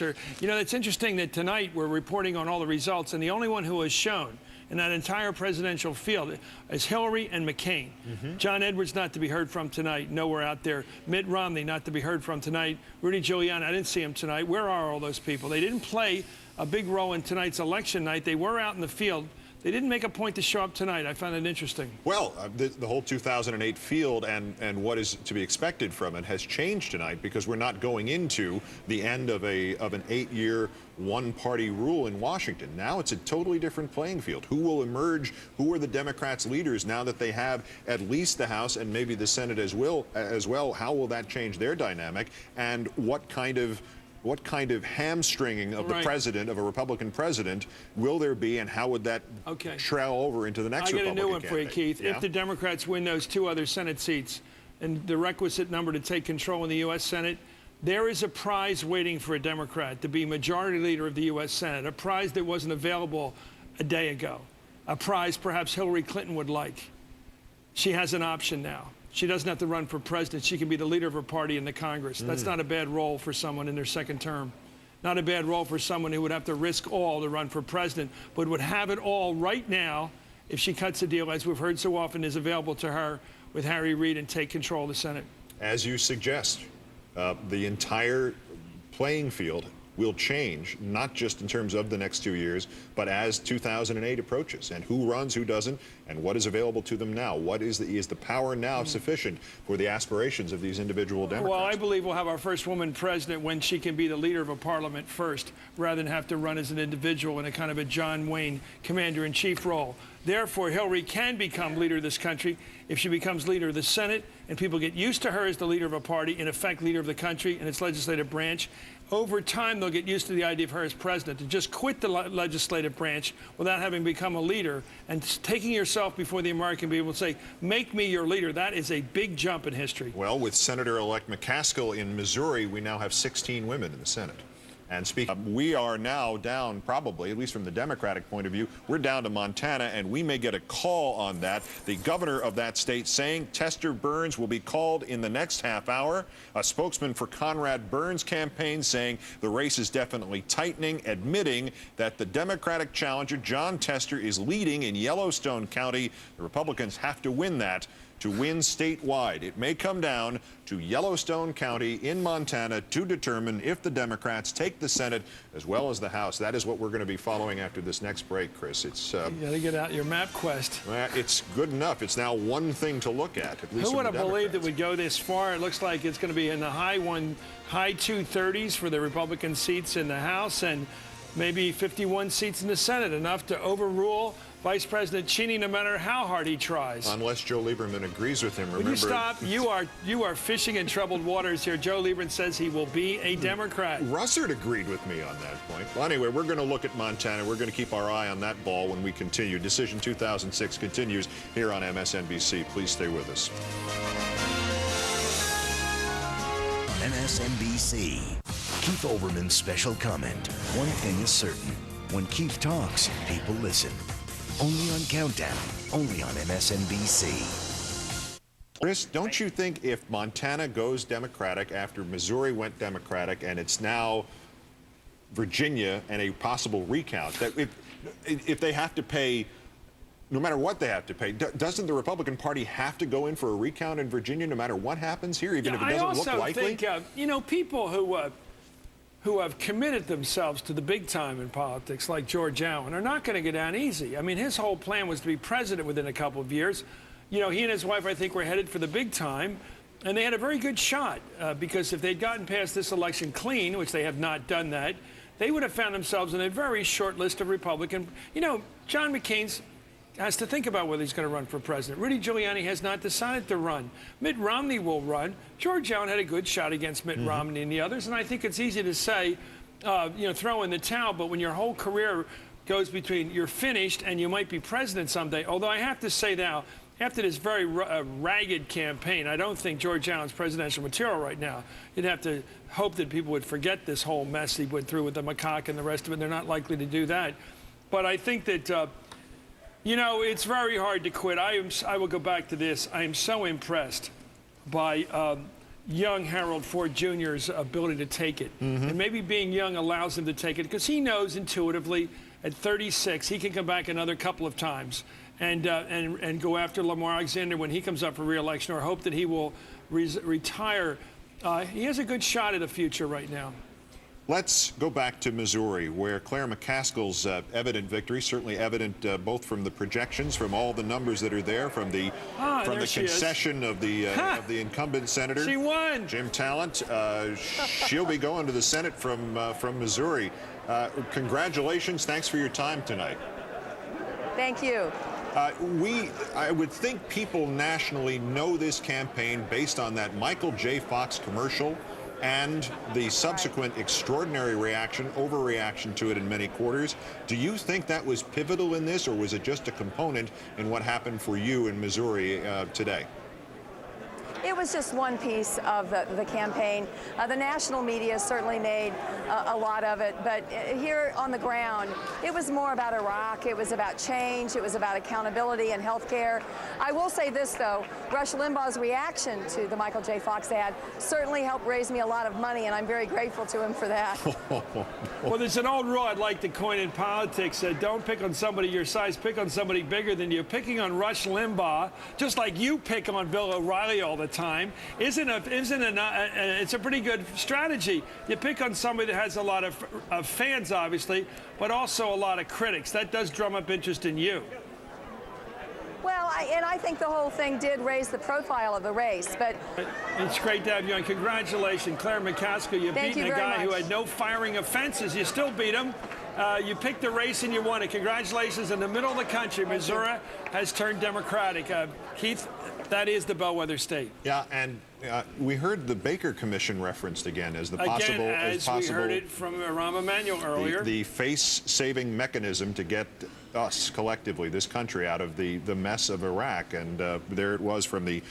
You know, it's interesting that tonight we're reporting on all the results, and the only one who has shown in that entire presidential field is Hillary and McCain. John Edwards not to be heard from tonight, nowhere out there. Mitt Romney not to be heard from tonight. Rudy Giuliani, I didn't see him tonight. Where are all those people? They didn't play a big role in tonight's election night. They were out in the field. They didn't make a point to show up tonight. I found it interesting. Well, the whole 2008 field and what is to be expected from it has changed tonight because we're not going into the end of an 8-year one-party rule in Washington. Now it's a totally different playing field. Who will emerge? Who are the Democrats' leaders now that they have at least the House and maybe the Senate as well? How will that change their dynamic? And what kind of hamstringing of the president, of a Republican president, will there be, and how would that trail over into the next Republican candidate? I got a new one for you, Keith. Yeah? If the Democrats win those 2 other Senate seats and the requisite number to take control in the U.S. Senate, there is a prize waiting for a Democrat to be majority leader of the U.S. Senate, a prize that wasn't available a day ago, a prize perhaps Hillary Clinton would like. She has an option now. She doesn't have to run for president. She can be the leader of her party in the Congress. That's not a bad role for someone in their second term. Not a bad role for someone who would have to risk all to run for president, but would have it all right now if she cuts a deal, as we've heard so often is available to her with Harry Reid, and take control of the Senate. As you suggest, the entire playing field will change, not just in terms of the next 2 years, but as 2008 approaches, and who runs, who doesn't, and what is available to them now. What is the power now sufficient for the aspirations of these individual Democrats? Well, I believe we'll have our first woman president when she can be the leader of a parliament first, rather than have to run as an individual in a kind of a John Wayne commander-in-chief role. Therefore, Hillary can become leader of this country if she becomes leader of the Senate, and people get used to her as the leader of a party, in effect leader of the country and its legislative branch. Over time, they'll get used to the idea of her as president, to just quit the legislative branch without having become a leader, and taking yourself before the American people and say, make me your leader. That is a big jump in history. Well, with Senator-elect McCaskill in Missouri, we now have 16 women in the Senate. And speaking, we are now down, probably, at least from the Democratic point of view, we're down to Montana, and we may get a call on that. The governor of that state saying Tester Burns will be called in the next half hour. A spokesman for Conrad Burns' campaign saying the race is definitely tightening, admitting that the Democratic challenger, Jon Tester, is leading in Yellowstone County. The Republicans have to win that to win statewide. It may come down to Yellowstone County in Montana to determine if the Democrats take the Senate as well as the House. That is what we're going to be following after this next break, Chris. It's you got to get out your map quest. It's good enough. It's now one thing to look at least. Who would have believed it would go this far? It looks like it's going to be in the high 230s for the Republican seats in the House, and maybe 51 seats in the Senate, enough to overrule Vice President Cheney no matter how hard he tries. Unless Joe Lieberman agrees with him. Will you stop? You are fishing in troubled waters here. Joe Lieberman says he will be a Democrat. Russert agreed with me on that point. Well, anyway, we're going to look at Montana. We're going to keep our eye on that ball when we continue. Decision 2006 continues here on MSNBC. Please stay with us. MSNBC. Keith Olbermann's special comment. One thing is certain. When Keith talks, people listen. Only on Countdown. Only on MSNBC. Chris, don't you think if Montana goes Democratic after Missouri went Democratic and it's now Virginia and a possible recount, that if they have to pay, no matter what they have to pay, doesn't the Republican Party have to go in for a recount in Virginia no matter what happens here, even if it doesn't look likely? I also think, you know, people who have committed themselves to the big time in politics, like George Allen, are not going to get down easy. I mean, his whole plan was to be president within a couple of years. You know, he and his wife, I think, were headed for the big time, and they had a very good shot, because if they'd gotten past this election clean, which they have not done that, they would have found themselves in a very short list of Republican. You know, John McCain has to think about whether he's going to run for president. Rudy Giuliani has not decided to run. Mitt Romney will run. George Allen had a good shot against Mitt Romney and the others, and I think it's easy to say, you know, throw in the towel, but when your whole career goes between you're finished and you might be president someday, although I have to say now, after this very ragged campaign, I don't think George Allen's presidential material right now. You'd have to hope that people would forget this whole mess he went through with the macaque and the rest of it. They're not likely to do that. But I think that you know, it's very hard to quit. I will go back to this. I am so impressed by young Harold Ford Jr.'s ability to take it. And maybe being young allows him to take it because he knows intuitively at 36 he can come back another couple of times and go after Lamar Alexander when he comes up for re-election, or hope that he will retire. He has a good shot at a future right now. Let's go back to Missouri, where Clair McCaskill's evident victory, certainly evident both from the projections, from all the numbers that are there, from the concession of the incumbent senator. She won. Jim Talent. She'll be going to the Senate from Missouri. Congratulations. Thanks for your time tonight. Thank you. I would think people nationally know this campaign based on that Michael J. Fox commercial and the subsequent extraordinary reaction, overreaction to it in many quarters. Do you think that was pivotal in this, or was it just a component in what happened for you in Missouri today? It was just one piece of the campaign. The national media certainly made a lot of it, but here on the ground, it was more about Iraq. It was about change. It was about accountability and health care. I will say this, though. Rush Limbaugh's reaction to the Michael J. Fox ad certainly helped raise me a lot of money, and I'm very grateful to him for that. Well, there's an old rule I'd like to coin in politics. Don't pick on somebody your size, pick on somebody bigger than you. Picking on Rush Limbaugh, just like you pick on Bill O'Reilly all the time, it's a pretty good strategy. You pick on somebody that has a lot of fans, obviously, but also a lot of critics. That does drum up interest in you. Well, I think the whole thing did raise the profile of the race, but it's great to have you on. Congratulations, Clair McCaskill. You've beaten a guy who had no firing offenses. You still beat him. You picked the race and you won it. Congratulations. In the middle of the country, Missouri has turned Democratic. Keith, that is the bellwether state. Yeah, and we heard the Baker Commission referenced again as the possible. As we heard it from Rahm Emanuel earlier. The face-saving mechanism to get us collectively, this country, out of the mess of Iraq. And there it was from the,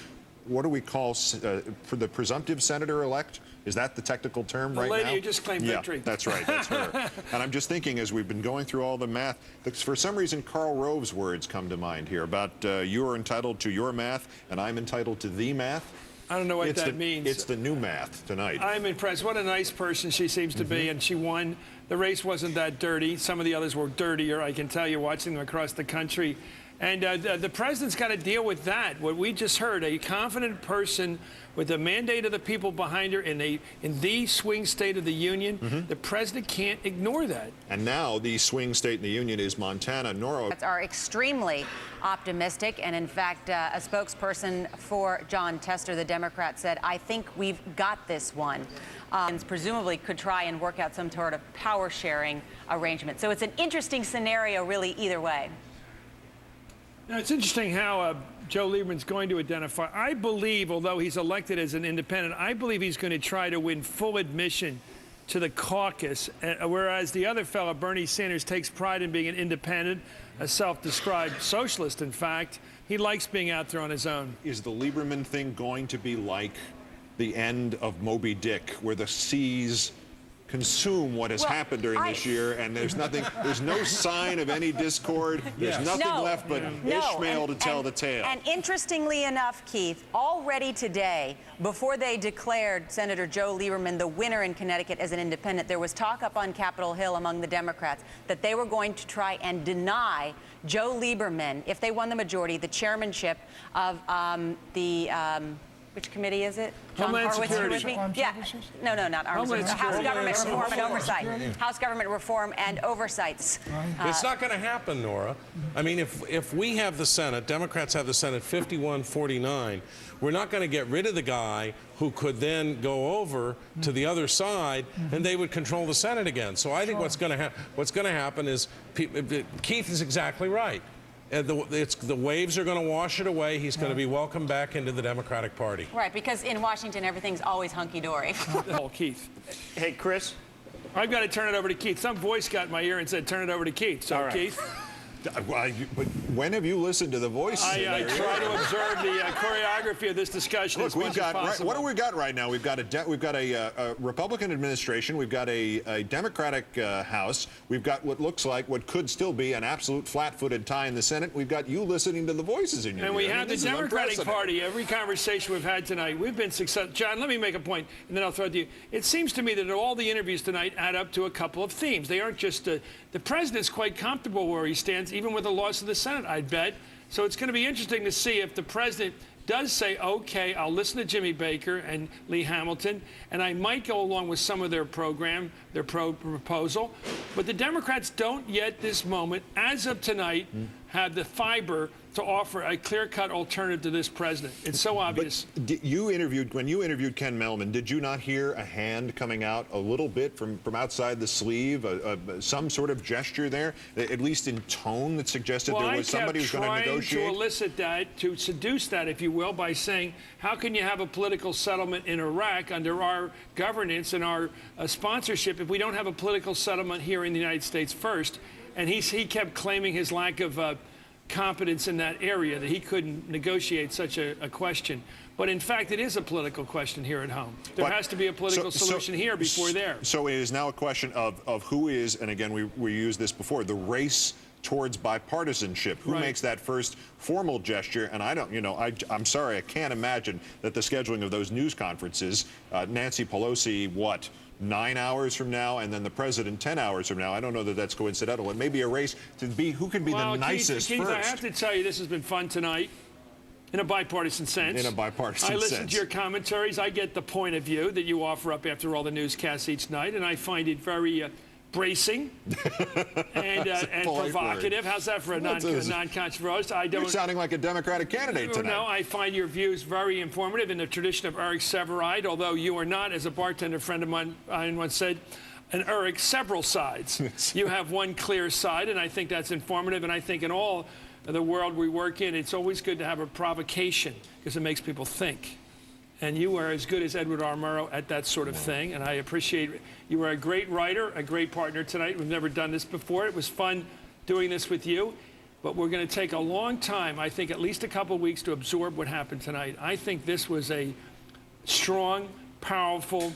what do we call, for the presumptive senator-elect? Is that the technical term right now? The lady who just claimed victory. Yeah, that's right. That's her. And I'm just thinking, as we've been going through all the math, for some reason, Karl Rove's words come to mind here about you are entitled to your math, and I'm entitled to the math. I don't know what that means. It's the new math tonight. I'm impressed. What a nice person she seems to be, and she won. The race wasn't that dirty. Some of the others were dirtier, I can tell you, watching them across the country. And the president's got to deal with that. What we just heard, a confident person with the mandate of the people behind her in the swing state of the union, the president can't ignore that. And now the swing state in the union is Montana. Nora. Are extremely optimistic, and in fact, a spokesperson for John Tester, the Democrat, said, "I think we've got this one." Presumably could try and work out some sort of power-sharing arrangement. So it's an interesting scenario, really, either way. Now, it's interesting how Joe Lieberman's going to identify. I believe, although he's elected as an independent, I believe he's going to try to win full admission to the caucus, whereas the other fellow, Bernie Sanders, takes pride in being an independent, a self-described socialist, in fact. He likes being out there on his own. Is the Lieberman thing going to be like the end of Moby Dick, where the seas consume what has happened during this year, and there's no sign of any discord. There's nothing left but Ishmael to tell the tale. And interestingly enough, Keith, already today, before they declared Senator Joe Lieberman the winner in Connecticut as an independent, there was talk up on Capitol Hill among the Democrats that they were going to try and deny Joe Lieberman, if they won the majority, the chairmanship of which committee is it? Homeland Security. With me? Yeah. No, not Armed Services. House Government Reform and Oversight. House Government Reform and Oversights. It's not going to happen, Nora. I mean, if we have the Senate, Democrats have the Senate 51-49, we're not going to get rid of the guy who could then go over to the other side, and they would control the Senate again. So I think what's going to happen is Keith is exactly right. The waves are going to wash it away. He's going to be welcomed back into the Democratic Party. Right, because in Washington, everything's always hunky-dory. Oh, Keith. Hey, Chris. I've got to turn it over to Keith. Some voice got in my ear and said, turn it over to Keith. So, Keith. When have you listened to the voices? I try to observe the choreography of this discussion. Look, as much as possible. what do we got right now? We've got a Republican administration. We've got a Democratic House. We've got what looks like what could still be an absolute flat-footed tie in the Senate. We've got you listening to the voices in your ear. And we have the Democratic Party. Every conversation we've had tonight, we've been successful. John, let me make a point, and then I'll throw it to you. It seems to me that all the interviews tonight add up to a couple of themes. They aren't just the president's quite comfortable where he stands, even with the loss of the Senate, I'd bet. So it's going to be interesting to see if the president does say, okay, I'll listen to Jimmy Baker and Lee Hamilton, and I might go along with some of their program, their proposal. But the Democrats don't yet this moment, as of tonight, have the fiber to offer a clear-cut alternative to this president. It's so obvious. But when you interviewed Ken Mehlman, did you not hear a hand coming out a little bit from outside the sleeve, some sort of gesture there, at least in tone that suggested there was somebody who's going to negotiate? To elicit that, to seduce that, if you will, by saying, how can you have a political settlement in Iraq under our governance and our sponsorship if we don't have a political settlement here in the United States first? And he kept claiming his lack of competence in that area, that he couldn't negotiate such a question. But in fact, it is a political question here at home. There has to be a political solution here before there. So it is now a question of who is, and again, we used this before, the race towards bipartisanship. Who makes that first formal gesture? And I don't, I'm sorry, I can't imagine that the scheduling of those news conferences, Nancy Pelosi, 9 hours from now, and then the president 10 hours from now. I don't know that that's coincidental. It may be a race to be who can be the nicest Keith, first. I have to tell you, this has been fun tonight. In a bipartisan sense. In a bipartisan sense. I listen to your commentaries. I get the point of view that you offer up after all the newscasts each night, and I find it very bracing and provocative. How's that for a non-controversial? You're sounding like a Democratic candidate tonight. No, I find your views very informative in the tradition of Eric Severide, although you are not, as a bartender friend of mine once said, an Eric several sides. You have one clear side, and I think that's informative, and I think in all the world we work in, it's always good to have a provocation because it makes people think. And you are as good as Edward R. Murrow at that sort of thing, and I appreciate it. You are a great writer, a great partner tonight. We've never done this before. It was fun doing this with you, but we're going to take a long time, I think at least a couple of weeks, to absorb what happened tonight. I think this was a strong, powerful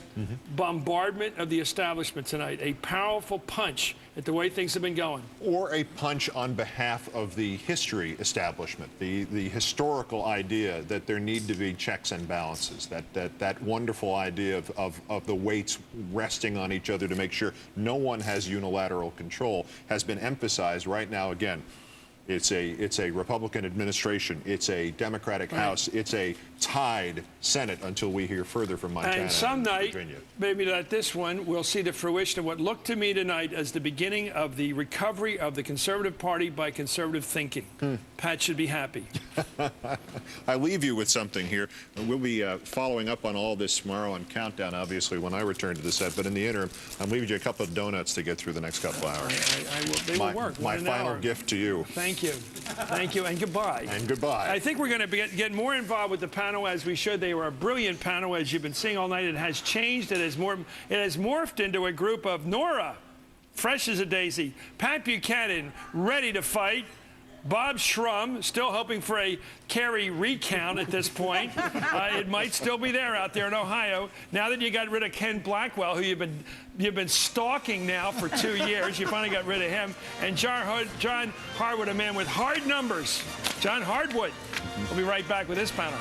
bombardment of the establishment tonight, a powerful punch at the way things have been going. Or a punch on behalf of the history establishment, the historical idea that there need to be checks and balances, that wonderful idea of the weights resting on each other to make sure no one has unilateral control has been emphasized right now again. It's a Republican administration. It's a Democratic House. It's a tied Senate until we hear further from Montana and some night, Virginia. Maybe not this one, we'll see the fruition of what looked to me tonight as the beginning of the recovery of the Conservative Party by conservative thinking. Pat should be happy. I leave you with something here. We'll be following up on all this tomorrow on Countdown, obviously, when I return to the set. But in the interim, I'm leaving you a couple of donuts to get through the next couple hours. They will work. My final gift to you. Thank you. Thank you, and goodbye. And goodbye. I think we're going to get more involved with the panel as we should. They were a brilliant panel, as you've been seeing all night. It has changed. It has morphed into a group of Nora, fresh as a daisy, Pat Buchanan, ready to fight, Bob Shrum, still hoping for a Kerry recount at this point. It might still be there out there in Ohio. Now that you got rid of Ken Blackwell, who you've been stalking now for 2 years, you finally got rid of him. And John Hardwood, a man with hard numbers. John Hardwood. We'll be right back with this panel.